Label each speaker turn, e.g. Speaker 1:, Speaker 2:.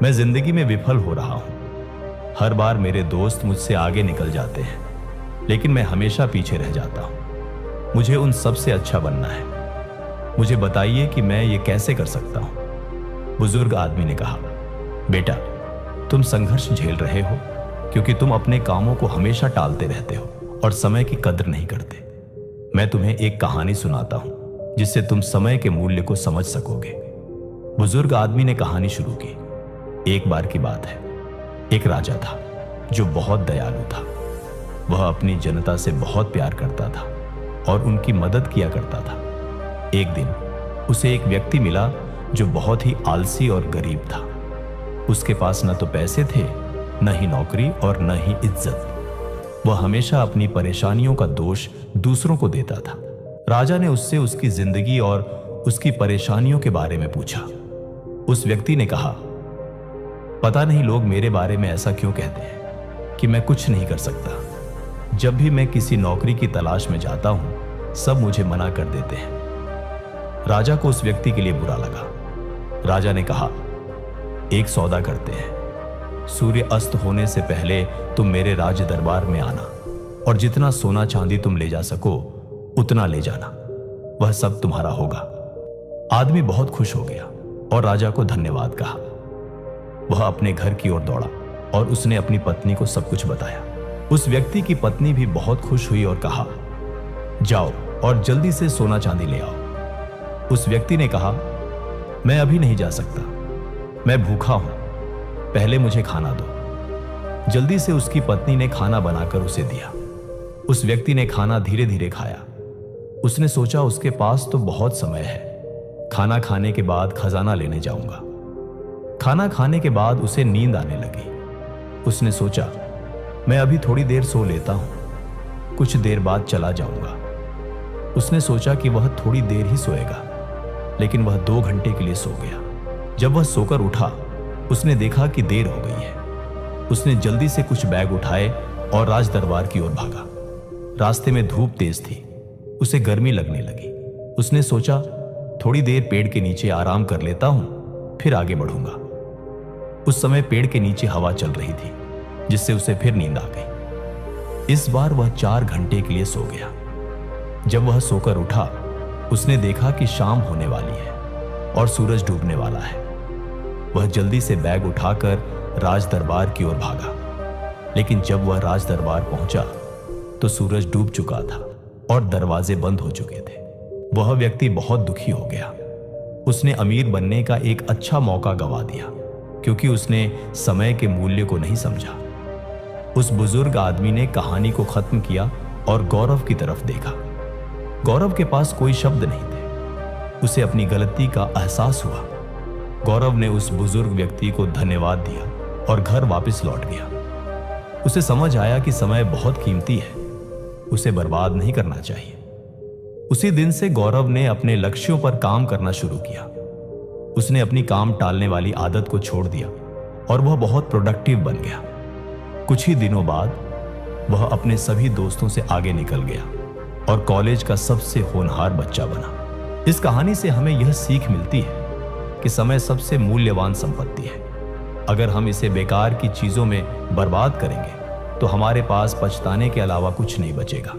Speaker 1: मैं जिंदगी में विफल हो रहा हूं। हर बार मेरे दोस्त मुझसे आगे निकल जाते हैं, लेकिन मैं हमेशा पीछे रह जाता हूं। मुझे उन सबसे अच्छा बनना है। मुझे बताइए कि मैं ये कैसे कर सकता हूं। बुजुर्ग आदमी ने कहा, बेटा, तुम संघर्ष झेल रहे हो क्योंकि तुम अपने कामों को हमेशा टालते रहते हो और समय की कद्र नहीं करते। मैं तुम्हें एक कहानी सुनाता हूं जिससे तुम समय के मूल्य को समझ सकोगे। बुजुर्ग आदमी ने कहानी शुरू की। एक बार की बात है, एक राजा था जो बहुत दयालु था। वह अपनी जनता से बहुत प्यार करता था और उनकी मदद किया करता था। एक दिन उसे एक व्यक्ति मिला जो बहुत ही आलसी और गरीब था। उसके पास न तो पैसे थे, न ही नौकरी और न ही इज्जत। वह हमेशा अपनी परेशानियों का दोष दूसरों को देता था। राजा ने उससे उसकी जिंदगी और उसकी परेशानियों के बारे में पूछा। उस व्यक्ति ने कहा, पता नहीं लोग मेरे बारे में ऐसा क्यों कहते हैं कि मैं कुछ नहीं कर सकता। जब भी मैं किसी नौकरी की तलाश में जाता हूं, सब मुझे मना कर देते हैं। राजा को उस व्यक्ति के लिए बुरा लगा। राजा ने कहा, एक सौदा करते हैं। सूर्य अस्त होने से पहले तुम मेरे राज दरबार में आना और जितना सोना चांदी तुम ले जा सको उतना ले जाना। वह सब तुम्हारा होगा। आदमी बहुत खुश हो गया और राजा को धन्यवाद कहा। वह अपने घर की ओर दौड़ा और उसने अपनी पत्नी को सब कुछ बताया। उस व्यक्ति की पत्नी भी बहुत खुश हुई और कहा, जाओ और जल्दी से सोना चांदी ले आओ। उस व्यक्ति ने कहा, मैं अभी नहीं जा सकता, मैं भूखा हूं, पहले मुझे खाना दो। जल्दी से उसकी पत्नी ने खाना बनाकर उसे दिया। उस व्यक्ति ने खाना धीरे धीरे खाया। उसने सोचा उसके पास तो बहुत समय है, खाना खाने के बाद खजाना लेने जाऊंगा। खाना खाने के बाद उसे नींद आने लगी। उसने सोचा, मैं अभी थोड़ी देर सो लेता हूं, कुछ देर बाद चला जाऊंगा। उसने सोचा कि वह थोड़ी देर ही सोएगा, लेकिन वह 2 घंटे के लिए सो गया। जब वह सोकर उठा, उसने देखा कि देर हो गई है। उसने जल्दी से कुछ बैग उठाए और राज दरबार की ओर भागा। रास्ते में धूप तेज थी, उसे गर्मी लगने लगी। उसने सोचा, थोड़ी देर पेड़ के नीचे आराम कर लेता हूं, फिर आगे बढ़ूंगा। उस समय पेड़ के नीचे हवा चल रही थी, जिससे उसे फिर नींद आ गई। इस बार वह 4 घंटे के लिए सो गया। जब वह सोकर उठा, उसने देखा कि शाम होने वाली है और सूरज डूबने वाला है। वह जल्दी से बैग उठाकर राज दरबार की ओर भागा, लेकिन जब वह राज दरबार पहुंचा तो सूरज डूब चुका था और दरवाजे बंद हो चुके थे। वह व्यक्ति बहुत दुखी हो गया। उसने अमीर बनने का एक अच्छा मौका गंवा दिया क्योंकि उसने समय के मूल्य को नहीं समझा। उस बुजुर्ग आदमी ने कहानी को खत्म किया और गौरव की तरफ देखा। गौरव के पास कोई शब्द नहीं थे। उसे अपनी गलती का एहसास हुआ। गौरव ने उस बुजुर्ग व्यक्ति को धन्यवाद दिया और घर वापस लौट गया। उसे समझ आया कि समय बहुत कीमती है, उसे बर्बाद नहीं करना चाहिए। उसी दिन से गौरव ने अपने लक्ष्यों पर काम करना शुरू किया। उसने अपनी काम टालने वाली आदत को छोड़ दिया और वह बहुत प्रोडक्टिव बन गया। कुछ ही दिनों बाद वह अपने सभी दोस्तों से आगे निकल गया और कॉलेज का सबसे होनहार बच्चा बना। इस कहानी से हमें यह सीख मिलती है कि समय सबसे मूल्यवान संपत्ति है। अगर हम इसे बेकार की चीजों में बर्बाद करेंगे तो हमारे पास पछताने के अलावा कुछ नहीं बचेगा।